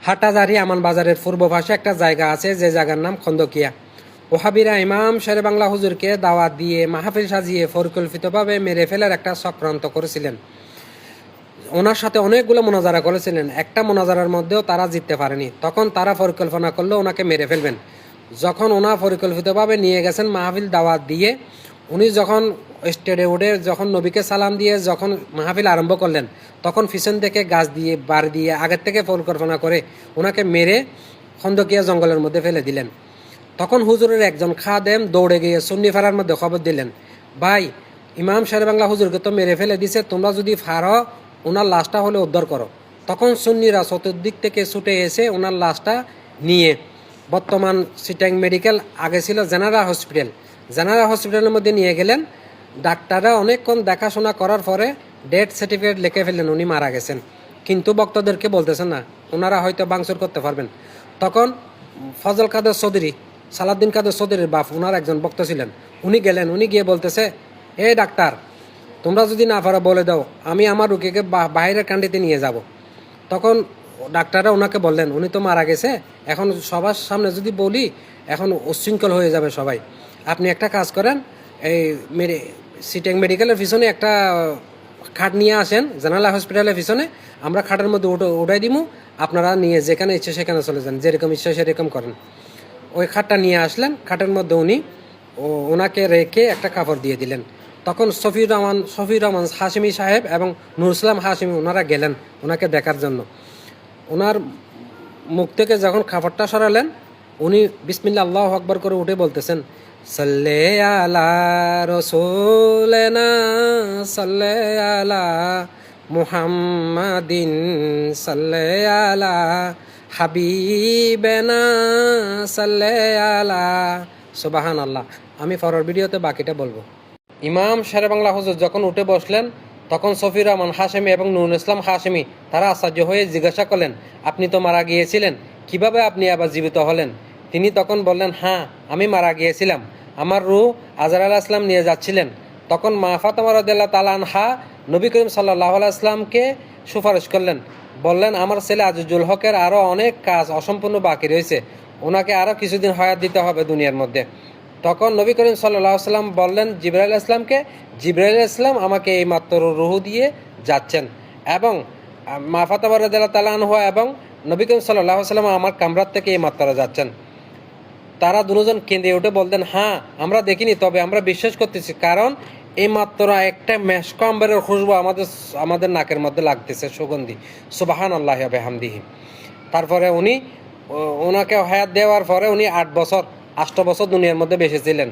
হাটাজারি আমান বাজারের পূর্ব পাশে একটা জায়গা আছে, যে জায়গার নাম খন্দকিয়া। ওহাবিরা ইমাম শেরে বাংলা হুজুরকে দাওয়াত দিয়ে মাহফিল সাজিয়ে পরিকল্পিতভাবে মেরে ফেলার একটা চক্রান্ত করেছিলেন। ওনার সাথে অনেকগুলো মোনাজারা করেছিলেন, একটা মোনাজারার মধ্যেও তারা জিততে পারেনি। তখন তারা পরিকল্পনা করলো ওনাকে মেরে ফেলবেন। যখন ওনার পরিকল্পিতভাবে নিয়ে গেছেন মাহফিল দাওয়াত দিয়ে, উনি যখন স্টেজে উঠে যখন নবীকে সালাম দিয়ে যখন মাহফিল আরম্ভ করলেন, তখন পিছন থেকে গাছ দিয়ে বাড়ি দিয়ে আগের থেকে পরিকল্পনা করে ওনাকে মেরে খন্দকিয়া জঙ্গলের মধ্যে ফেলে দিলেন। তখন হুজুরের একজন খাদেম দৌড়ে গিয়ে সুন্নি ফাড়ার মধ্যে খবর দিলেন, ভাই, ইমাম শেরে বাংলা হুজুরকে তো মেরে ফেলে দিছে, তোমরা যদি ফাড়ো ওনার লাশটা হলে উদ্ধার করো। তখন সুন্নিরা চতুর্দিক থেকে ছুটে এসে ওনার লাশটা নিয়ে বর্তমান চিটাং মেডিকেল, আগে ছিল জেনারেল হসপিটাল, জেনারেল হসপিটালের মধ্যে নিয়ে গেলেন। ডাক্তাররা অনেকক্ষণ দেখাশোনা করার পরে ডেথ সার্টিফিকেট লিখে ফেললেন উনি মারা গেছেন, কিন্তু বক্তাদেরকে বলতেছেন না, ওনারা হয়তো বাংসুর করতে পারবেন। তখন ফজল কাদের চৌধুরী, সালাউদ্দিন কাদের চৌধুরীর বাপ, ওনার একজন বক্তা ছিলেন, উনি গেলেন, উনি গিয়ে বলতেছে, এ ডাক্তার, তোমরা যদি না পারো বলে দাও, আমি আমার রুগীকে বাইরের কান্ডিতে নিয়ে যাব। তখন ডাক্তাররা ওনাকে বললেন, উনি তো মারা গেছে, এখন সবার সামনে যদি বলি এখন উচ্ছৃঙ্খল হয়ে যাবে সবাই, আপনি একটা কাজ করেন, এই সিটেং মেডিকেলের পিছনে একটা খাট নিয়ে আসেন, জেনারেল হসপিটালের পিছনে, আমরা খাটের মধ্যে উঠাই দিব, আপনারা নিয়ে যেখানে ইচ্ছে সেখানে চলে যান, যেরকম ইচ্ছা সেরকম করেন। ওই খাটটা নিয়ে আসলেন, খাটের মধ্যে উনি ওনাকে রেখে একটা কাপড় দিয়ে দিলেন। তখন শফিউর রহমান হাশিমি সাহেব এবং নুর ইসলাম হাশিমি ওনারা গেলেন ওনাকে দেখার জন্য। ওনার মুখ থেকে যখন কাপড়টা সরালেন, উনি বিসমিল্লাহ আল্লাহু আকবার করে উঠে বলতেছেন, সাল্লে আলা রাসূলিনা সাল্লে আলা মুহাম্মাদিন সাল্লে আলা হাবিবেনা সাল্লে আলা সুবহানাল্লাহ। আমি পরের ভিডিওতে বাকিটা বলবো। ইমাম শেরে বাংলা হুজুর যখন উঠে বসলেন, তখন শফিউর রহমান হাশেমি এবং নুরুল ইসলাম হাশেমি তারা আশ্চর্য হয়ে জিজ্ঞাসা করলেন, আপনি তো মারা গিয়েছিলেন, কিভাবে আপনি আবার জীবিত হলেন? তিনি তখন বললেন, হ্যাঁ, আমি মারা গিয়েছিলাম, আমার রূহ আজরাইল আলাইহিস সালাম নিয়ে যাচ্ছিলেন। তখন মা ফাতেমা রাদিয়াল্লাহু তাআলা আনহা নবী করিম সাল্লাল্লাহু আলাইহি ওয়াসাল্লামকে সুপারিশ করলেন, বললেন, আমার ছেলে আজিজুল হকের আরও অনেক কাজ অসম্পূর্ণ বাকি রয়েছে, ওনাকে আরও কিছুদিন হায়াত দিতে হবে দুনিয়ার মধ্যে। তখন নবী করিম সাল্লাল্লাহু আলাইহি ওয়াসাল্লাম বললেন জিবরাইল আলাইহিস সালামকে, জিবরাইল আলাইহিস সালাম আমাকে এই মাত্র রূহ দিয়ে যাচ্ছেন, এবং মা ফাতেমা রাদিয়াল্লাহু তাআলা আনহা এবং নবী করিম সাল্লাল্লাহু আলাইহি ওয়াসাল্লাম আমার কামরাত থেকে এই মাত্র যাচ্ছেন। তারা দুজন কেঁদে উঠে বলতেন, হ্যাঁ, আমরা দেখিনি, তবে আমরা বিশ্বাস করতেছি, কারণ এই মাত্র একটা মেশক আম্বরের খুশবু আমাদের নাকের মধ্যে লাগতেছে, সুগন্ধি। সুবহানাল্লাহি ওয়া বিহামদিহি। তারপরে ওনাকে হায়াত দেওয়ার পরে উনি 8 বছর দুনিয়ার মধ্যে বেঁচেছিলেন।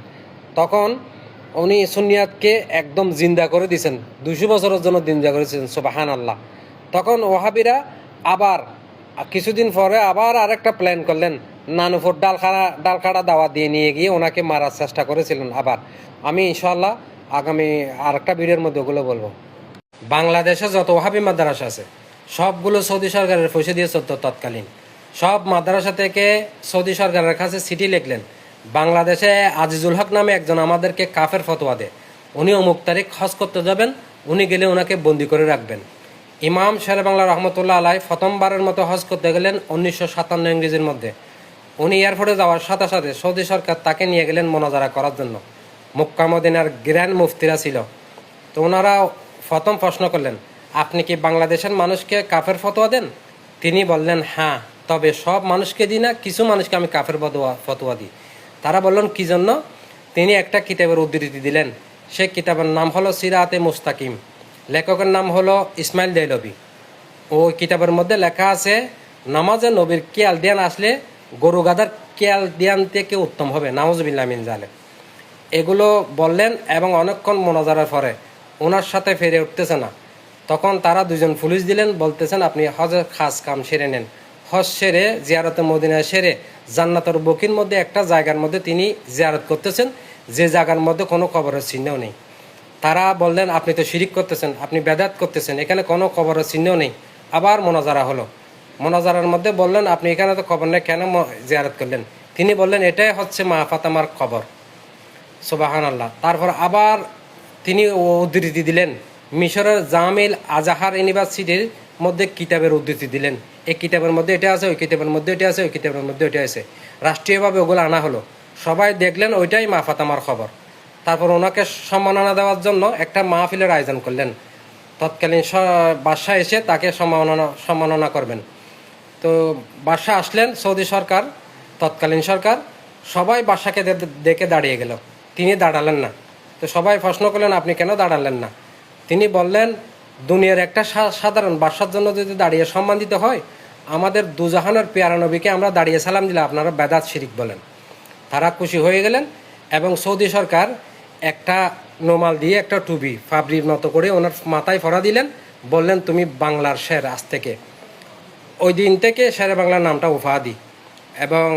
তখন উনি সুন্নিয়াতকে একদম জিন্দা করে দিয়েছেন, 200 বছরের জন্য জিন্দা করেছেন। সুবহানাল্লাহ। তখন ওহাবিরা আবার কিছুদিন পরে আবার আরেকটা প্ল্যান করলেন, নানুপুর ডালখাড়া দাওয়া দিয়ে নিয়ে গিয়ে ওনাকে মারার চেষ্টা করেছিলেন আবার। আমি ইনশাআল্লাহ আগামী আরেকটা ভিডিওর মধ্যে ওগুলো বলবো। বাংলাদেশে যত ওহাবি মাদ্রাসা আছে সবগুলো সৌদি সরকারের পয়সা দিয়ে চলত। তৎকালীন সব মাদ্রাসা থেকে সৌদি সরকারের কাছে চিঠি লিখলেন, বাংলাদেশে আজিজুল হক নামে একজন আমাদেরকে কাফের ফতোয়া দেয়, উনি অমুক তারিখ হজ করতে যাবেন, উনি গেলে ওনাকে বন্দি করে রাখবেন। ইমাম শেরে বাংলা রহমতুল্লাহ আলাই প্রথমবারের মতো হজ করতে গেলেন 1957 ইংরেজির মধ্যে। উনি এয়ারপোর্টে যাওয়ার সাথে সাথে সৌদি সরকার তাকে নিয়ে গেলেন মোনাজারা করার জন্য। মক্কা মদিনার গ্র্যান্ড মুফতিরা ছিল, তো ওনারা প্রথম প্রশ্ন করলেন, আপনি কি বাংলাদেশের মানুষকে কাফের ফতোয়া দেন? তিনি বললেন, হ্যাঁ, তবে সব মানুষকে দিই না, কিছু মানুষকে আমি কাফের ফতোয়া দিই। তারা বললেন, কি জন্য? তিনি একটা কিতাবের উদ্ধৃতি দিলেন, সে কিতাবের নাম হলো সিরাতে মুস্তাকিম, লেখকের নাম হলো ইসমাইল দেহলভি। ওই কিতাবের মধ্যে লেখা আছে, নামাজে নবীর কেয়াল দিয়ান আসলে গরু গাদার কেয়াল দিয়ান থেকে উত্তম হবে, নাউজুবিল্লাহ মিন জালিক। এগুলো বললেন এবং অনেকক্ষণ মোনাজারার পরে ওনার সাথে ফিরে উঠতেছে না। তখন তারা দুজন পুলিশ দিলেন, বলতেছেন, আপনি হজের খাস কাম সেরে নেন। হজ সেরে জিয়ারতে মদিনায় সেরে জান্নাতের বুকির মধ্যে একটা জায়গার মধ্যে তিনি জিয়ারত করতেছেন, যে জায়গার মধ্যে কোনো কবরের চিহ্নও নেই। তারা বললেন, আপনি তো শিরিক করতেছেন, আপনি বেদাত করতেছেন, এখানে কোনো কবরের চিহ্ন নেই। আবার মোনাজারা হলো। মোনাজারার মধ্যে বললেন, আপনি এখানে তো কবর নেই, কেন জিয়ারত করলেন? তিনি বললেন, এটাই হচ্ছে মা ফাতেমার কবর। সুবহানাল্লাহ। তারপর আবার তিনি উদ্ধৃতি দিলেন, মিশরের জামিল আজাহার ইউনিভার্সিটির মধ্যে কিতাবের উদ্ধৃতি দিলেন, এই কিতাবের মধ্যে এটা আছে, ওই কিতাবের মধ্যে এটা আছে, ওই কিতাবের মধ্যে ওইটা আছে। রাষ্ট্রীয়ভাবে ওগুলো আনা হলো, সবাই দেখলেন, ওইটাই মা ফাতেমার খবর। তারপর ওনাকে সম্মাননা দেওয়ার জন্য একটা মাহফিলের আয়োজন করলেন, তৎকালীন বাদশাহ এসে তাকে সম্মাননা করবেন। তো বাদশাহ আসলেন, সৌদি সরকার, তৎকালীন সরকার, সবাই বাদশাকে দেখে দাঁড়িয়ে গেল, তিনি দাঁড়ালেন না। তো সবাই প্রশ্ন করলেন, আপনি কেন দাঁড়ালেন না? তিনি বললেন, দুনিয়ার একটা সাধারণ বাদশার জন্য যদি দাঁড়িয়ে সম্মান দিতে হয়, আমাদের দুজাহানের পেয়ারা নবীকে আমরা দাঁড়িয়ে সালাম দিলে আপনারা বেদাত শিরিক বলেন। তারা খুশি হয়ে গেলেন এবং সৌদি সরকার একটা নোমাল দিয়ে একটা টুপি ফাবরির মতো করে ওনার মাথায় ফড়া দিলেন, বললেন, তুমি বাংলার শের আজ থেকে। ওই দিন থেকে শেরে বাংলার নামটা উপাধি। এবং